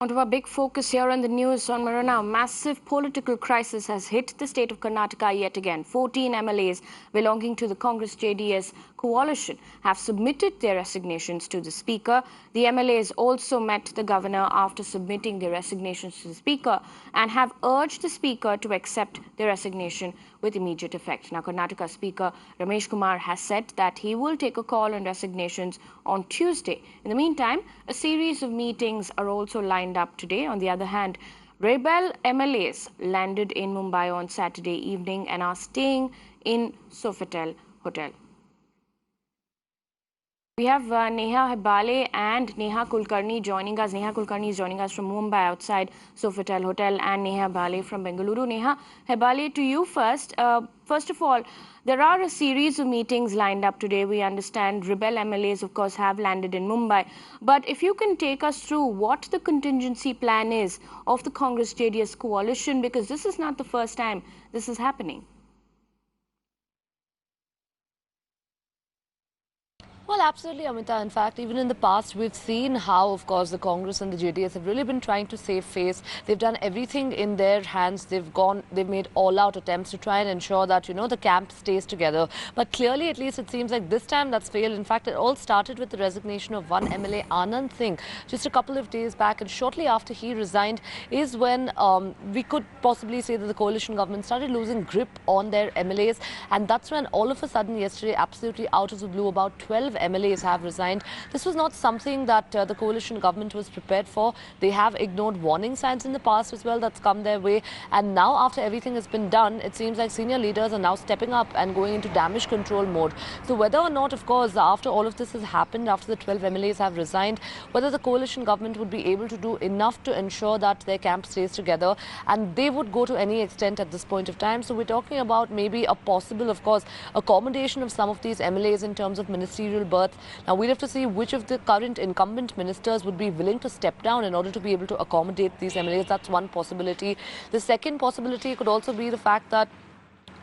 Onto our big focus here on the news on Marana. Massive political crisis has hit the state of Karnataka yet again. 14 MLAs belonging to the Congress-JDS coalition have submitted their resignations to the Speaker. The MLAs also met the Governor after submitting their resignations to the Speaker and have urged the Speaker to accept their resignation with immediate effect. Now, Karnataka Speaker Ramesh Kumar has said that he will take a call on resignations on Tuesday. In the meantime, a series of meetings are also lined up today. On the other hand, rebel MLAs landed in Mumbai on Saturday evening and are staying in Sofitel Hotel. We have Neha Hebale and Neha Kulkarni joining us. Neha Kulkarni is joining us from Mumbai outside Sofitel Hotel, and Neha Hebale from Bengaluru. Neha Hebale, to you first. First of all, there are a series of meetings lined up today. We understand rebel MLAs, of course, have landed in Mumbai. But if you can take us through what the contingency plan is of the Congress-JDS coalition, because this is not the first time this is happening. Well, absolutely, Amita. In fact, even in the past, we've seen how, of course, the Congress and the JDS have really been trying to save face. They've done everything in their hands. They've made all-out attempts to try and ensure that, the camp stays together. But clearly, at least, it seems like this time that's failed. In fact, it all started with the resignation of one MLA, Anand Singh, just a couple of days back. And shortly after he resigned is when we could possibly say that the coalition government started losing grip on their MLAs. And that's when all of a sudden yesterday, absolutely out of the blue, about 12 MLAs have resigned. This was not something that the coalition government was prepared for. They have ignored warning signs in the past as well that's come their way. And now, after everything has been done, it seems like senior leaders are now stepping up and going into damage control mode. So whether or not, of course, after all of this has happened, after the 12 MLAs have resigned, whether the coalition government would be able to do enough to ensure that their camp stays together, and they would go to any extent at this point of time. So we're talking about maybe a possible, of course, accommodation of some of these MLAs in terms of ministerial berth. Now, we'll have to see which of the current incumbent ministers would be willing to step down in order to be able to accommodate these MLAs. That's one possibility. The second possibility could also be the fact that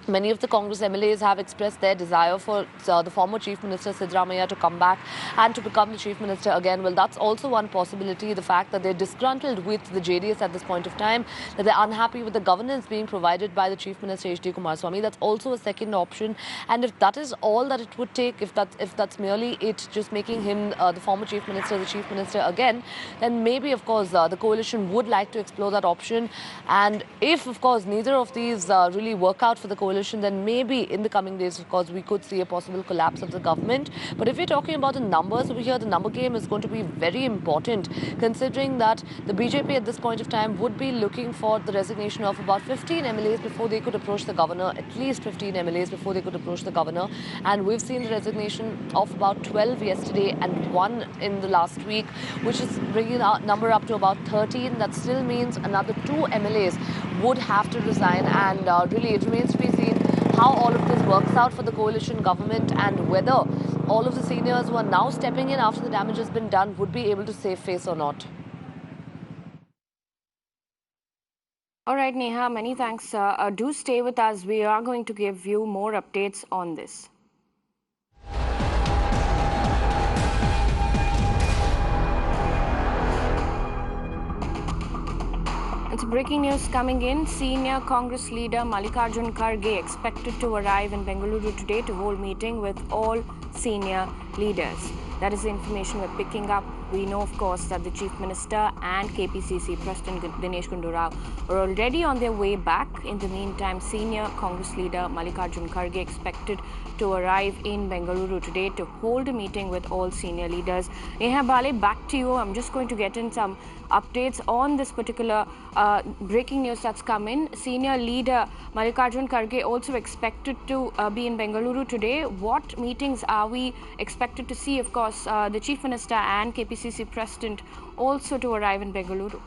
many of the Congress MLAs have expressed their desire for the former Chief Minister Siddaramaiah to come back and to become the Chief Minister again. Well, that's also one possibility. The fact that they're disgruntled with the JDS at this point of time, that they're unhappy with the governance being provided by the Chief Minister H.D. Kumaraswamy. That's also a second option. And if that is all that it would take, if that's merely it, just making him the former Chief Minister the Chief Minister again, then maybe, of course, the coalition would like to explore that option. And if, of course, neither of these really work out for the coalition, then maybe in the coming days, of course, we could see a possible collapse of the government. But if we're talking about the numbers over here, the number game is going to be very important, considering that the BJP at this point of time would be looking for the resignation of about 15 MLAs before they could approach the governor, at least 15 MLAs before they could approach the governor. And we've seen the resignation of about 12 yesterday and 1 in the last week, which is bringing our number up to about 13. That still means another 2 MLAs would have to resign, and really it remains to be seen how all of this works out for the coalition government and whether all of the seniors who are now stepping in after the damage has been done would be able to save face or not. All right, Neha, many thanks. Do stay with us. We are going to give you more updates on this. It's breaking news coming in. Senior Congress leader Mallikarjun Kharge expected to arrive in Bengaluru today to hold meeting with all senior leaders. That is the information we're picking up. We know, of course, that the Chief Minister and KPCC President Dinesh Gundu Rao are already on their way back. In the meantime, senior Congress leader Mallikarjun Kharge expected to arrive in Bengaluru today to hold a meeting with all senior leaders. Neha Bale, back to you. I'm just going to get in some updates on this particular breaking news that's come in. Senior leader Mallikarjun Kharge also expected to be in Bengaluru today. What meetings are we expected to see? Of course, the Chief Minister and KPCC President also to arrive in Bengaluru.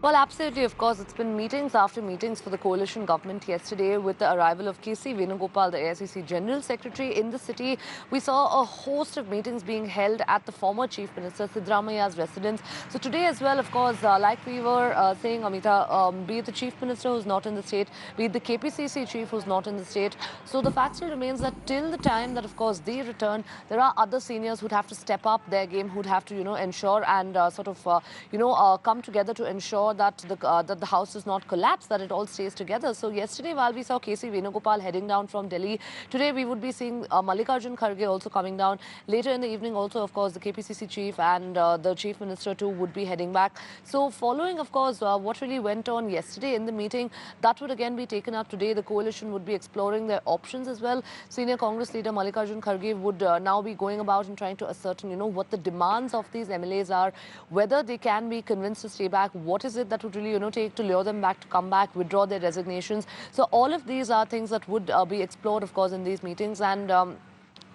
Well, absolutely, of course. It's been meetings after meetings for the coalition government yesterday with the arrival of K.C. Venugopal, the AICC General Secretary, in the city. We saw a host of meetings being held at the former Chief Minister Siddaramaya's residence. So today as well, of course, like we were saying, Amita, be it the Chief Minister who's not in the state, be it the KPCC Chief who's not in the state. So the fact still remains that till the time that, of course, they return, there are other seniors who'd have to step up their game, who'd have to, ensure and come together to ensure that the house does not collapse, that it all stays together. So yesterday, while we saw K.C. Venugopal heading down from Delhi, today we would be seeing Mallikarjun Kharge also coming down. Later in the evening also, of course, the KPCC chief and the chief minister too would be heading back. So following, of course, what really went on yesterday in the meeting, that would again be taken up today. The coalition would be exploring their options as well. Senior Congress leader Mallikarjun Kharge would now be going about and trying to ascertain, what the demands of these MLAs are, whether they can be convinced to stay back, what is it that would really, take to lure them back to come back, withdraw their resignations. So all of these are things that would be explored, of course, in these meetings. And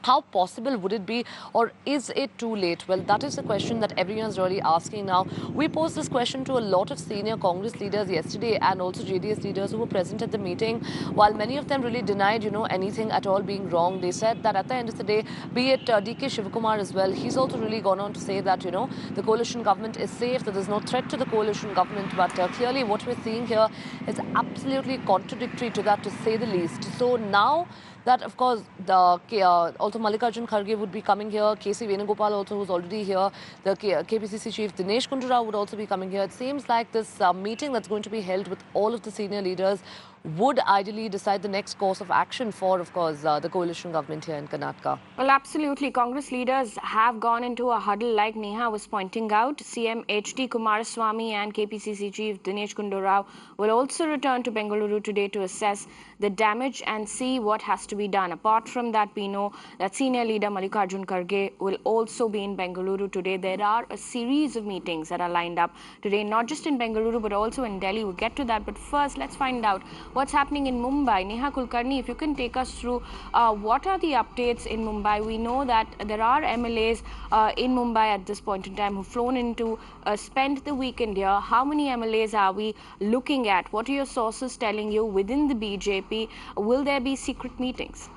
how possible would it be, or is it too late? Well, that is the question that everyone's really asking now. We posed this question to a lot of senior Congress leaders yesterday and also JDS leaders who were present at the meeting. While many of them really denied, anything at all being wrong, they said that at the end of the day, be it DK Shivakumar as well, he's also really gone on to say that, the coalition government is safe, that there's no threat to the coalition government. But clearly what we're seeing here is absolutely contradictory to that, to say the least. So now that, of course, also Mallikarjun Kharge would be coming here. K.C. Venugopal also, who's already here. The KPCC chief Dinesh Gundu Rao would also be coming here. It seems like this meeting that's going to be held with all of the senior leaders would ideally decide the next course of action for, of course, the coalition government here in Karnataka. Well, absolutely. Congress leaders have gone into a huddle, like Neha was pointing out. CM H.D. Kumaraswamy and KPCC chief Dinesh Gundu Rao will also return to Bengaluru today to assess the damage and see what has to be done. Apart from that, we know that senior leader Mallikarjun Kharge will also be in Bengaluru today. There are a series of meetings that are lined up today, not just in Bengaluru, but also in Delhi. We'll get to that. But first, let's find out what's happening in Mumbai. Neha Kulkarni, if you can take us through what are the updates in Mumbai. We know that there are MLAs in Mumbai at this point in time who've flown in to spend the weekend here. How many MLAs are we looking at? What are your sources telling you within the BJP? Will there be secret meetings?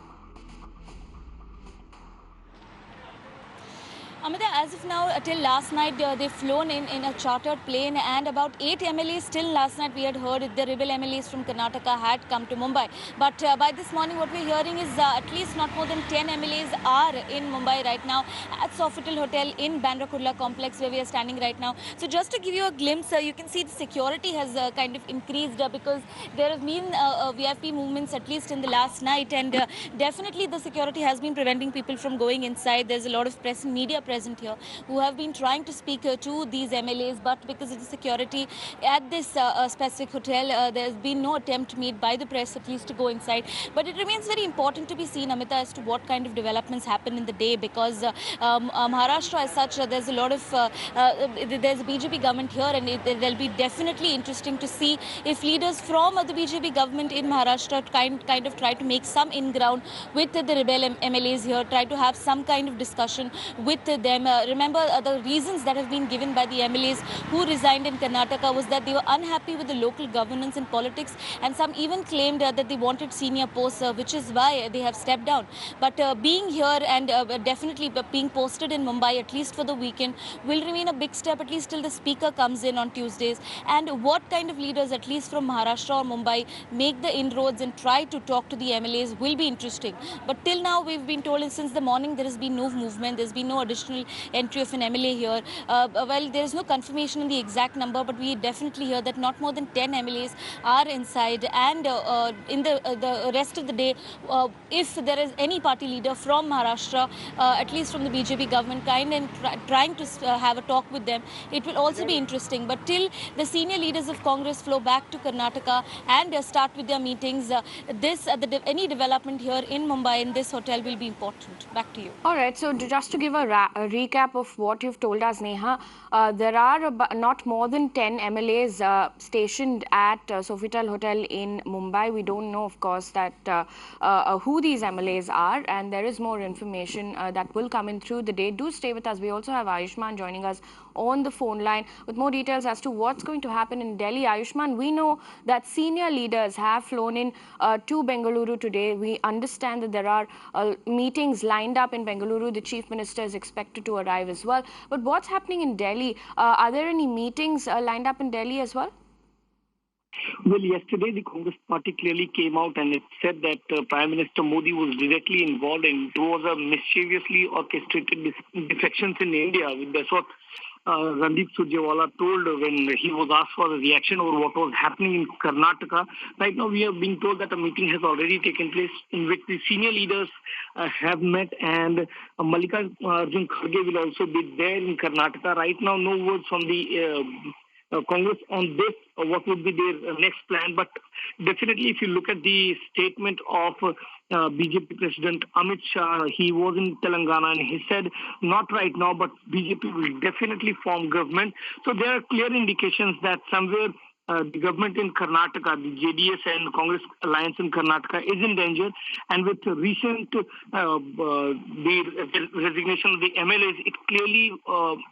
Amita, as of now, till last night, they've flown in a chartered plane, and about 8 MLAs till last night we had heard the rebel MLAs from Karnataka had come to Mumbai. But by this morning, what we're hearing is at least not more than 10 MLAs are in Mumbai right now at Sofitel Hotel in Bandra Kurla complex where we are standing right now. So just to give you a glimpse, you can see the security has kind of increased because there have been VIP movements at least in the last night, and definitely the security has been preventing people from going inside. There's a lot of press and media present here who have been trying to speak to these MLAs, but because of the security at this specific hotel, there's been no attempt made by the press at least to go inside. But it remains very important to be seen, Amita, as to what kind of developments happen in the day, because Maharashtra as such, there's a lot of there's a BJP government here, and it'll be definitely interesting to see if leaders from the BJP government in Maharashtra kind of try to make some in-ground with the rebel MLAs here, try to have some kind of discussion with them. Remember, the reasons that have been given by the MLAs who resigned in Karnataka was that they were unhappy with the local governance and politics, and some even claimed that they wanted senior posts, which is why they have stepped down. But being here and definitely being posted in Mumbai, at least for the weekend, will remain a big step, at least till the speaker comes in on Tuesdays. And what kind of leaders, at least from Maharashtra or Mumbai, make the inroads and try to talk to the MLAs will be interesting. But till now, we've been told, and since the morning, there has been no movement, there's been no additional entry of an MLA here. Well, there is no confirmation on the exact number, but we definitely hear that not more than 10 MLAs are inside. And in the rest of the day, if there is any party leader from Maharashtra, at least from the BJP government, trying to have a talk with them, it will also be interesting. But till the senior leaders of Congress flow back to Karnataka and start with their meetings, any development here in Mumbai in this hotel will be important. Back to you. All right. So just to give a recap of what you've told us, Neha, there are not more than 10 MLAs stationed at Sofitel Hotel in Mumbai. We don't know, of course, that who these MLAs are, and there is more information that will come in through the day. Do stay with us. We also have Ayushman joining us on the phone line with more details as to what's going to happen in Delhi. Ayushman, we know that senior leaders have flown in to Bengaluru today. We understand that there are meetings lined up in Bengaluru. The Chief Minister is expected to arrive as well. But what's happening in Delhi? Are there any meetings lined up in Delhi as well? Well, yesterday the Congress party clearly came out and it said that Prime Minister Modi was directly involved and it was a mischievously orchestrated defections in India. That's what Randeep Surjewala told when he was asked for a reaction over what was happening in Karnataka. Right now we are being told that a meeting has already taken place in which the senior leaders have met, and Mallikarjun Kharge will also be there in Karnataka. Right now no words from the Congress on this, what would be their next plan. But definitely, if you look at the statement of BJP President Amit Shah, he was in Telangana and he said, not right now, but BJP will definitely form government. So there are clear indications that somewhere the government in Karnataka, the JDS and Congress alliance in Karnataka is in danger. And with recent the resignation of the MLAs, it clearly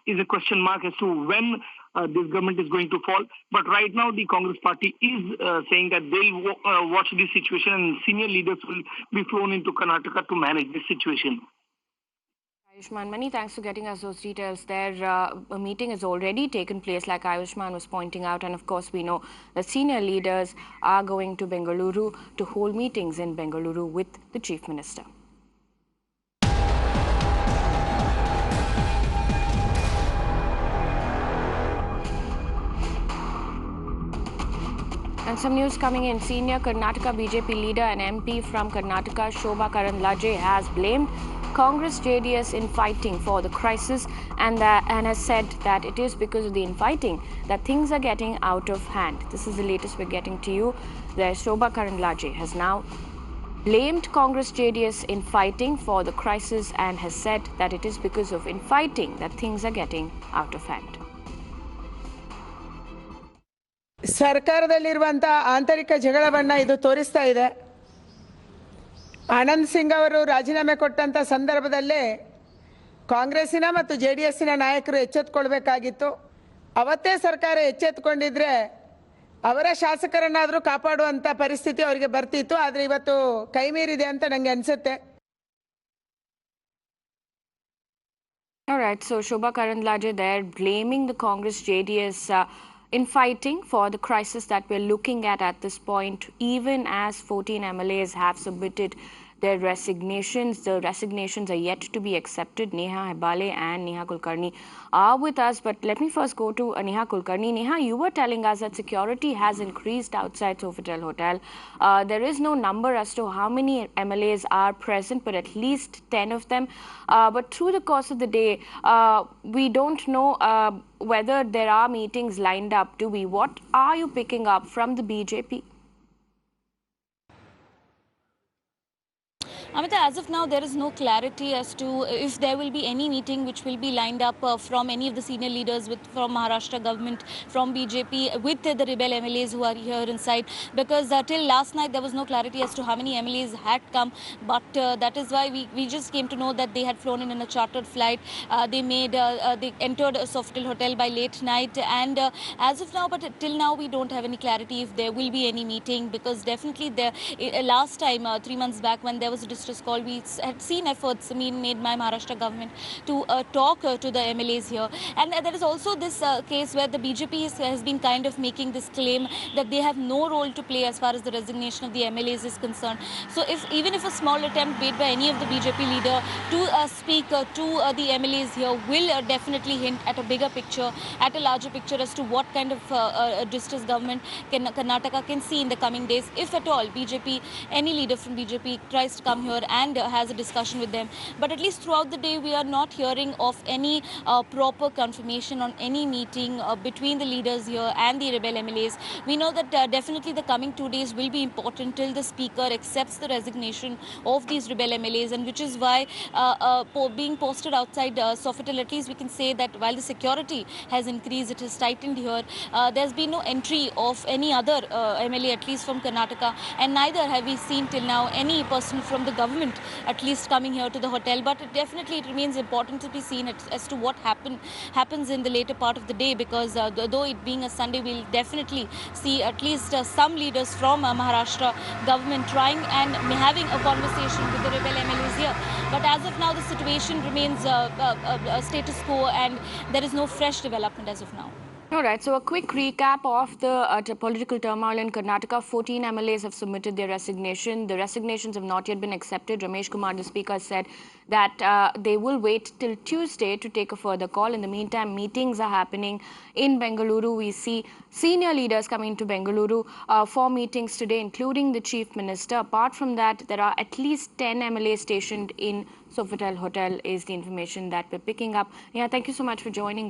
is a question mark as to when this government is going to fall. But right now, the Congress party is saying that they'll watch this situation and senior leaders will be flown into Karnataka to manage this situation. Ayushman, many thanks for getting us those details there. A meeting has already taken place, like Ayushman was pointing out, and of course we know the senior leaders are going to Bengaluru to hold meetings in Bengaluru with the Chief Minister. And some news coming in. Senior Karnataka BJP leader and MP from Karnataka, Shobha Karandlaje, has blamed Congress-JDS infighting for the crisis and has said that it is because of the infighting that things are getting out of hand. This is the latest we're getting to you. The Shobha Karandlaje has now blamed Congress-JDS infighting for the crisis and has said that it is because of infighting that things are getting out of hand. ಸರ್ಕಾರದಲ್ಲಿರುವಂಥ ಆಂತರಿಕ ಜಗಳವನ್ನು ಇದು ತೋರಿಸ್ತಾ ಇದೆ. ಆನಂದ್ ಸಿಂಗ್ ಅವರು ರಾಜೀನಾಮೆ ಕೊಟ್ಟಂಥ ಸಂದರ್ಭದಲ್ಲೇ ಕಾಂಗ್ರೆಸ್ಸಿನ ಮತ್ತು JDSನ ನಾಯಕರು ಎಚ್ಚೆತ್ತುಕೊಳ್ಬೇಕಾಗಿತ್ತು. ಅವತ್ತೇ ಸರ್ಕಾರ ಎಚ್ಚೆತ್ತುಕೊಂಡಿದ್ರೆ ಅವರ ಶಾಸಕರನ್ನಾದರೂ ಕಾಪಾಡುವಂಥ ಪರಿಸ್ಥಿತಿ ಅವರಿಗೆ ಬರ್ತಿತ್ತು. ಆದರೆ ಇವತ್ತು ಕೈಮೀರಿದೆ ಅಂತ ನನಗೆ ಅನಿಸುತ್ತೆ. All right, so Shobha Karandlaje there blaming the Congress-JDS infighting for the crisis that we're looking at this point, even as 14 MLAs have submitted their resignations. The resignations are yet to be accepted. Neha Hebale and Neha Kulkarni are with us, but let me first go to Neha Kulkarni. Neha, you were telling us that security has increased outside Sofitel Hotel. There is no number as to how many MLAs are present, but at least 10 of them. But through the course of the day, we don't know whether there are meetings lined up. Do we? What are you picking up from the BJP? Amita, as of now, there is no clarity as to if there will be any meeting which will be lined up from any of the senior leaders from Maharashtra government, from BJP, with the rebel MLAs who are here inside. Because till last night, there was no clarity as to how many MLAs had come. But that is why we just came to know that they had flown in a chartered flight. They entered a Sofitel Hotel by late night. And as of now, but till now, we don't have any clarity if there will be any meeting. Because definitely, last time, 3 months back, when there was a distress call, we had seen efforts made by Maharashtra government to talk to the MLAs here. And there is also this case where the BJP has been kind of making this claim that they have no role to play as far as the resignation of the MLAs is concerned. So even if a small attempt made by any of the BJP leader to speak to the MLAs here will definitely hint at a bigger picture, at a larger picture as to what kind of distress government Karnataka can see in the coming days, if at all BJP, any leader from BJP tries to come here and has a discussion with them. But at least throughout the day, we are not hearing of any proper confirmation on any meeting between the leaders here and the rebel MLAs. We know that definitely the coming 2 days will be important till the speaker accepts the resignation of these rebel MLAs, and which is why being posted outside Sofitel, at least we can say that while the security has increased, it has tightened here. There's been no entry of any other MLA, at least from Karnataka, and neither have we seen till now any person from the government at least coming here to the hotel. But definitely it remains important to be seen as to what happens in the later part of the day, because though it being a Sunday, we'll definitely see at least some leaders from Maharashtra government trying and having a conversation with the rebel MLAs here. But as of now, the situation remains status quo, and there is no fresh development as of now. All right, so a quick recap of the political turmoil in Karnataka. 14 MLAs have submitted their resignation. The resignations have not yet been accepted. Ramesh Kumar, the speaker, said that they will wait till Tuesday to take a further call. In the meantime, meetings are happening in Bengaluru. We see senior leaders coming to Bengaluru for meetings today, including the Chief Minister. Apart from that, there are at least 10 MLAs stationed in Sofitel Hotel, is the information that we're picking up. Yeah, thank you so much for joining us.